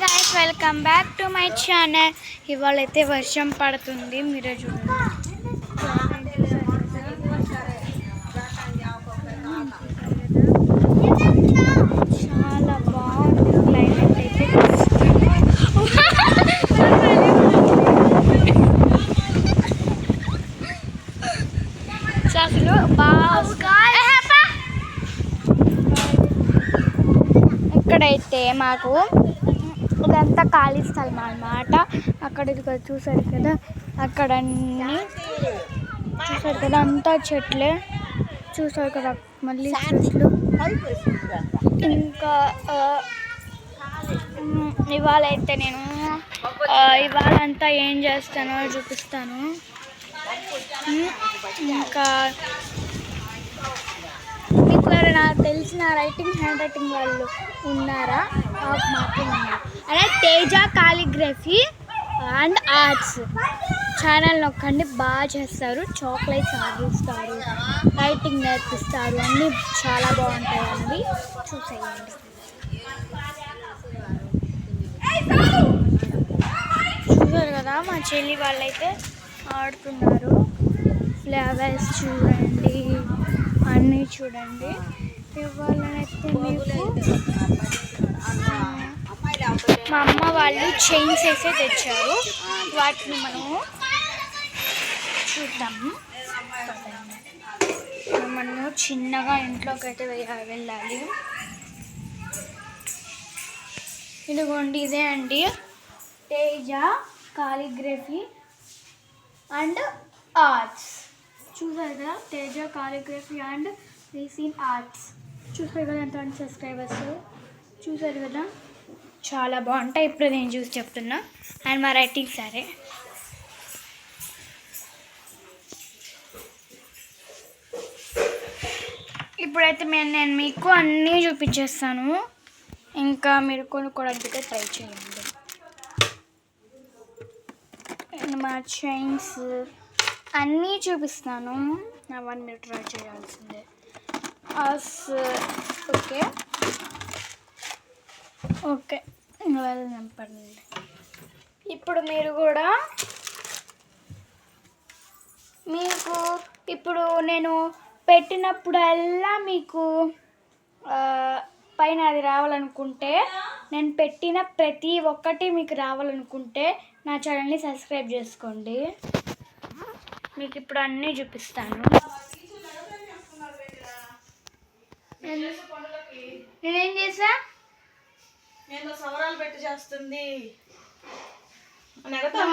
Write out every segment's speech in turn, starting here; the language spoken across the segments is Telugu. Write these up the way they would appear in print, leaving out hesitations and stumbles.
Hi guys, welcome back to my channel. ఇవాళ అయితే వర్షం పడుతుంది, మీరే చూడండి. చాలా బాగుంది క్లైమేట్ అయితే. అసలు ఇక్కడైతే మాకు ఇదంతా ఖాళీ స్థలం అన్నమాట. అక్కడ చూసారు కదా, అక్కడ అన్నీ చూసారు కదా, అంతా చెట్లే చూసారు కదా, మళ్ళీ చెట్లు. ఇంకా ఇవాళ అయితే నేను ఇవాళ అంతా ఏం చేస్తానో చూపిస్తాను. ఇంకా మీకు ఎవరైనా తెలిసిన హ్యాండ్ రైటింగ్ వాళ్ళు ఉన్నారా? మాకు ఉన్నారు. అదే Teja calligraphy and arts channel నొక్కండి, బాగా చేస్తారు. చాక్లెట్స్ ఆడిస్తారు, రైటింగ్ నేర్పిస్తారు, అన్నీ చాలా బాగుంటాయి. అవి చూసేయండి. చూసారు కదా, మా చెల్లి వాళ్ళైతే ఆడుతున్నారు. ఫ్లవర్స్ చూడండి, అన్నీ చూడండి. ఇవాళనైతే మీకు మా అమ్మ వాళ్ళు చైన్స్ వేసే తెచ్చారు. వాటిని మనము చూద్దాము. మనము చిన్నగా ఇంట్లోకి అయితే వెళ్ళాలి. ఇదిగోండి, ఇదే అండి తేజ కాలిగ్రఫీ అండ్ ఆర్ట్స్. చూసారు కదా, Teja calligraphy and recent arts. చూసారు కదా, ఎంతమంది సబ్స్క్రైబర్స్. చూసారు కదా, చాలా బాగుంటాయి. ఇప్పుడు నేను చూసి చెప్తున్నా. అండ్ మా రైటింగ్ సరే. ఇప్పుడైతే నేను మీకు అన్నీ చూపించేస్తాను. ఇంకా మీరు కొనుక్కోవడానికి ట్రై చేయండి. మా చైన్స్ అన్నీ చూపిస్తాను, అవన్నీ మీరు ట్రై చేయాల్సిందే. ఓకే ఓకే, వెళ్దాం పడండి. ఇప్పుడు మీరు కూడా మీకు ఇప్పుడు నేను పెట్టినప్పుడల్లా మీకు పైన అది రావాలనుకుంటే, నేను పెట్టిన ప్రతి ఒక్కటి మీకు రావాలనుకుంటే నా ఛానల్ని సబ్స్క్రైబ్ చేసుకోండి. మీకు ఇప్పుడు అన్నీ చూపిస్తాను. నేనేం చేసా? నేను సవరాలు పెట్టి చేస్తుంది.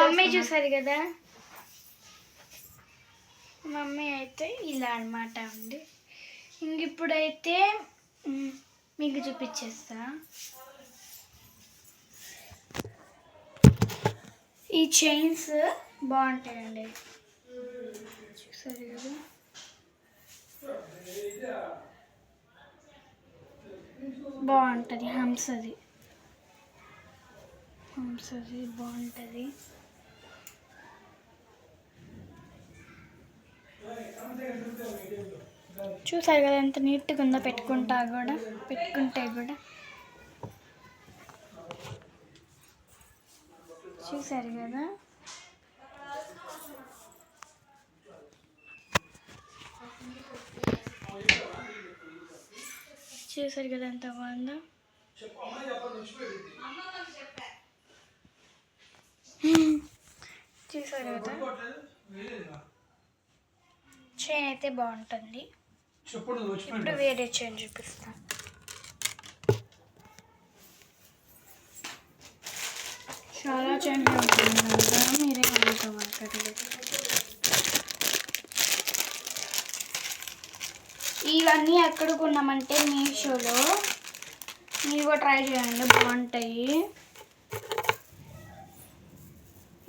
మమ్మీ చూసారు కదా, మమ్మీ అయితే ఇలా అనమాట ఉంది. ఇంక ఇప్పుడైతే మీకు చూపించేస్తా. ఈ చైన్స్ బాగుంటాయండి, చూసారు కదా. బాగుంటుంది, హంసది బాగుంటుంది. చూసారు కదా ఎంత నీట్గా ఉందో. పెట్టుకుంటే కూడా చూసారు కదా. చూసారు కదా ఎంత బాగుందో. చూసారు కదా, చైన్ అయితే బాగుంటుంది. ఇప్పుడు వేరే చైన్ చూపిస్తాను. చాలా చైన్ ఉంటుంది, మీరే కనుక్కోవాలి. ఇవన్నీ ఎక్కడ కొన్నామంటే మీషోలో. మీరు కూడా ట్రై చేయండి, బాగుంటాయి.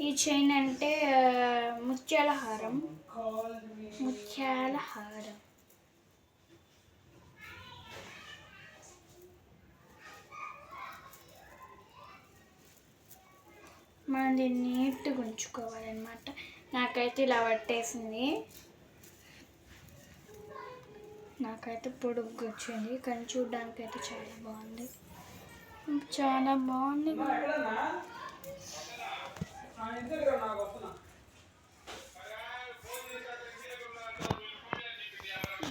ఈ చైన్ అంటే ముత్యాల హారం. మనం దీన్ని నీట్గా ఉంచుకోవాలన్నమాట. నాకైతే ఇలా పట్టేసింది, నాకైతే పొడుగ్గా వచ్చింది, కానీ చూడడానికి అయితే చాలా బాగుంది. చాలా బాగుంది.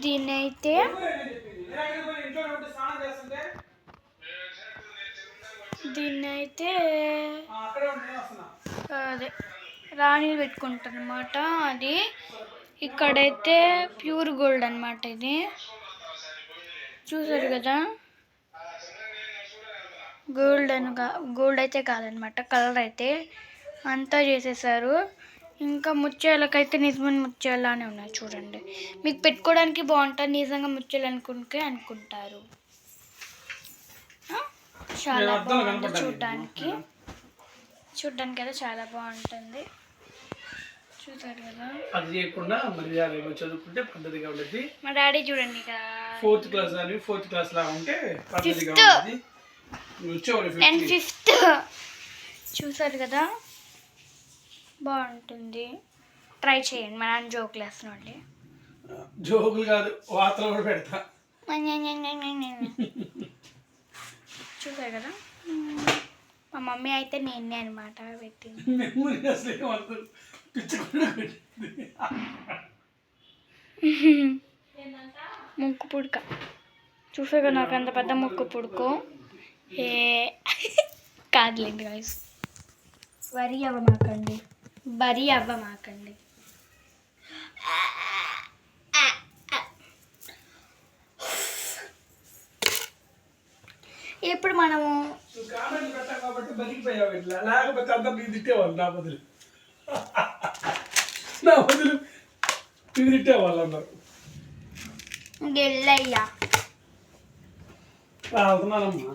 దీన్నైతే అదే రాణి పెట్టుకుంటారు అనమాట. అది ఇక్కడైతే ప్యూర్ గోల్డ్ అనమాట. ఇది చూసారు కదా, గోల్డ్ అయితే కాదనమాట, కలర్ అయితే అంతా చేసేసారు. ఇంకా ముత్యాలకైతే నిజమైన ముత్యాలానే ఉన్నాయి చూడండి. మీకు పెట్టుకోవడానికి బాగుంటుంది, నిజంగా ముత్యాలు అనుకుంటారు. చాలా బాగుంది చూడ్డానికి అయితే చాలా బాగుంటుంది. చూసారు కదా, అది చేయకుండా మరి చదువుకుంటే పద్ధతిగా ఉండేది. మా డాడీ చూడండి, 4th క్లాస్ అని 4th క్లాస్ లా ఉంటే పద్ధతిగా ఉండేది. అండ్ 5th చూసారు కదా, బాగుంటుంది. ట్రై చేయండి. మా నాన్న జోకులు వేస్తున్నాండి. జోకులు కాదు, వార్తలు కూడా పెడతా. చూసారు కదా, మా మమ్మీ అయితే నేనే అనమాట పెట్టింది. ముక్కు పుడక చూసారు కదా, నాకు అంత పెద్ద ముక్కు పుడుకో కాదులేండి గాయస్, వరి అవ్వమాకండి. ఇప్పుడు మనము కాబట్టి బతికిపోయావు, ఇట్లా లేకపోతే అందరు నీ తిట్టేవాళ్ళు. నా బదులు నీ తిట్టేవాళ్ళు అందరు. గెల్లయ్యా అవుతున్నానమ్మా.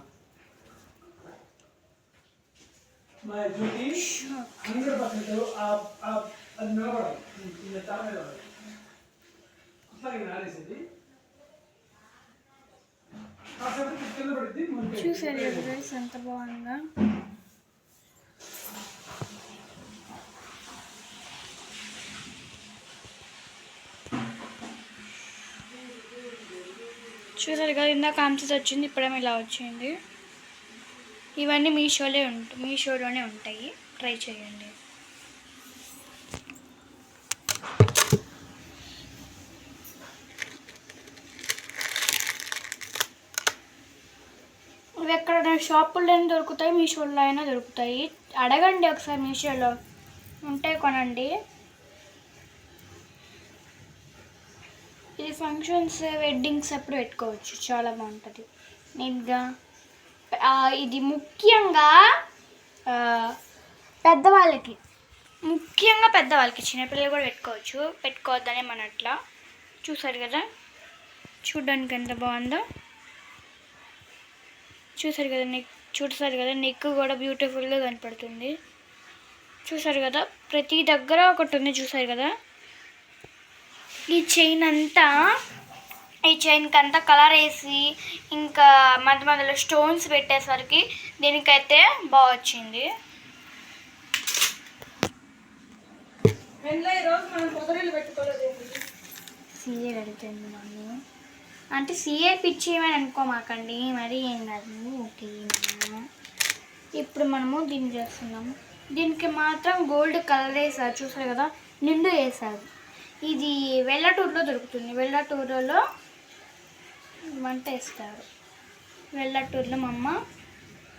మా డ్యూటీ అందరి పక్కన అది నిలబడాలి, తల మీద అట్లా ఆడేసేది. చూసారు కదా ఎంత బాగుందా. చూసారు కదా, ఇందాక ఆన్సర్స్ వచ్చింది, ఇప్పుడేమో ఇలా వచ్చింది. ఇవన్నీ మీషోలోనే ఉంటాయి, ట్రై చేయండి. ఇవి ఎక్కడ షాపుల్లోనే దొరుకుతాయి, మీషోలో అయినా దొరుకుతాయి. అడగండి ఒకసారి, మీషోలో ఉంటాయి, కొనండి. ఇది ఫంక్షన్స్, వెడ్డింగ్స్ అప్పుడు పెట్టుకోవచ్చు, చాలా బాగుంటుంది నీట్గా. ఇది ముఖ్యంగా పెద్దవాళ్ళకి, చిన్నపిల్లలు కూడా పెట్టుకోవద్దనే మన అట్లా. చూసారు కదా, చూడడానికి ఎంత బాగుందో. చూసారు కదా, నెక్ కూడా బ్యూటిఫుల్గా కనపడుతుంది. చూసారు కదా, ప్రతి దగ్గర ఒకటి ఉంది. చూసారు కదా, ఈ చైన్కి అంతా కలర్ వేసి ఇంకా మధ్యలో స్టోన్స్ పెట్టేసరికి దీనికైతే బాగా వచ్చింది. సీఏ అడుగుతుంది మమ్మీ. అంటే సీఏ పిచ్చేమని అనుకోమాకండి, మరి ఏం కాదు, ఓకేనా. ఇప్పుడు మనము దీన్ని చేస్తున్నాము. దీనికి మాత్రం గోల్డ్ కలర్ వేసారు. చూసారు కదా, నిండు వేసారు. ఇది వెల్లటూరులో దొరుకుతుంది. వెల్లటూరులో వంట వేస్తారు. వెల్లటూరులో మా అమ్మ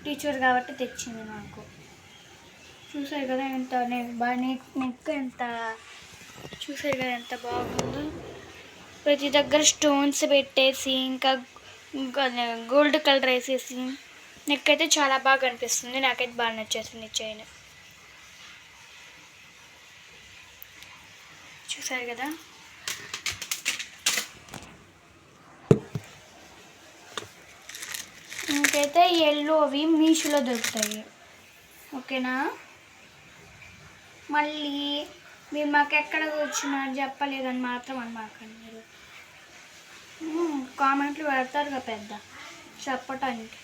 టీచర్ కాబట్టి తెచ్చింది నాకు. చూసారు కదా ఎంత నెక్ ఎంత, చూసారు కదా ఎంత బాగుందో. ప్రతి దగ్గర స్టోన్స్ పెట్టేసి ఇంకా గోల్డ్ కలర్ వేసేసి నెక్ అయితే చాలా బాగా అనిపిస్తుంది. నాకైతే బాగా నచ్చేసింది చైన్. చూసారు కదా, ఇంకైతే ఎల్లో అవి మీషోలో దొరుకుతాయి, ఓకేనా. మళ్ళీ మీరు మాకు ఎక్కడ కూర్చున్నారు చెప్పలేదని మాత్రం అనమాకండి. మీరు కామెంట్లు పెడతారు కదా పెద్ద చెప్పటానికి.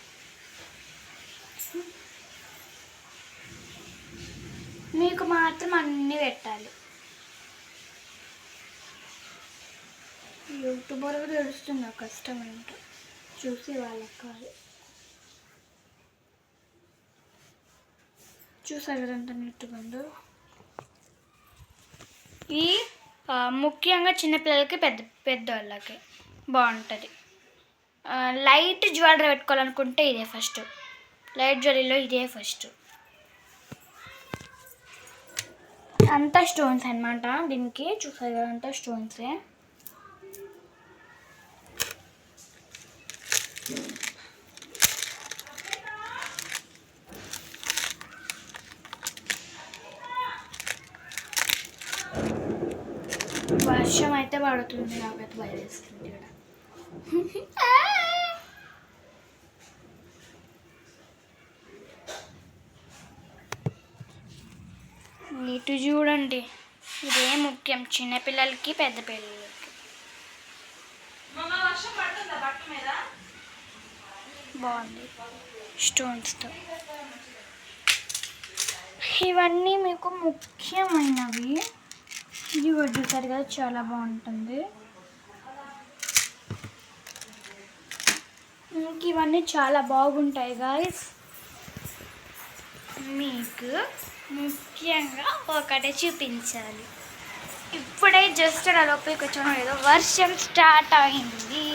మీకు మాత్రం అన్నీ పెట్టాలి. యూట్యూబర్గా తెలుస్తుంది కష్టం ఏంటో, చూసి వాళ్ళకి కాదు. చూసారు కదా ఎంత నీట్గా ఉందో. ఈ ముఖ్యంగా చిన్నపిల్లలకి పెద్దవాళ్ళకి బాగుంటుంది. లైట్ జ్యువెలరీ పెట్టుకోవాలనుకుంటే ఇదే ఫస్ట్. లైట్ జ్యువెలరీలో ఇదే ఫస్ట్. అంతా స్టోన్స్ అన్నమాట దీనికి. చూసారు కదా అంతా స్టోన్సే. వర్షం అయితే పడుతుంది, నాకైతే భయం వేస్తుంది ఇక్కడ. ఇటు చూడండి, ఇదే ముఖ్యం చిన్నపిల్లలకి పెద్ద పిల్లలకి. మొన్న వర్షం పడుతుందా బట్ట మీద? బాగుంది స్టోన్స్తో. ఇవన్నీ మీకు ముఖ్యమైనవి. ఇది చూసారు కదా చాలా బాగుంటుంది. ఇవన్నీ చాలా బాగుంటాయి గాయస్. మీకు ముఖ్యంగా ఒకటే చూపించాలి. ఇప్పుడే జస్ట్ అలా లోపలికి వచ్చాను ఏదో వర్షం స్టార్ట్ అయింది.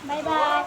Bye bye.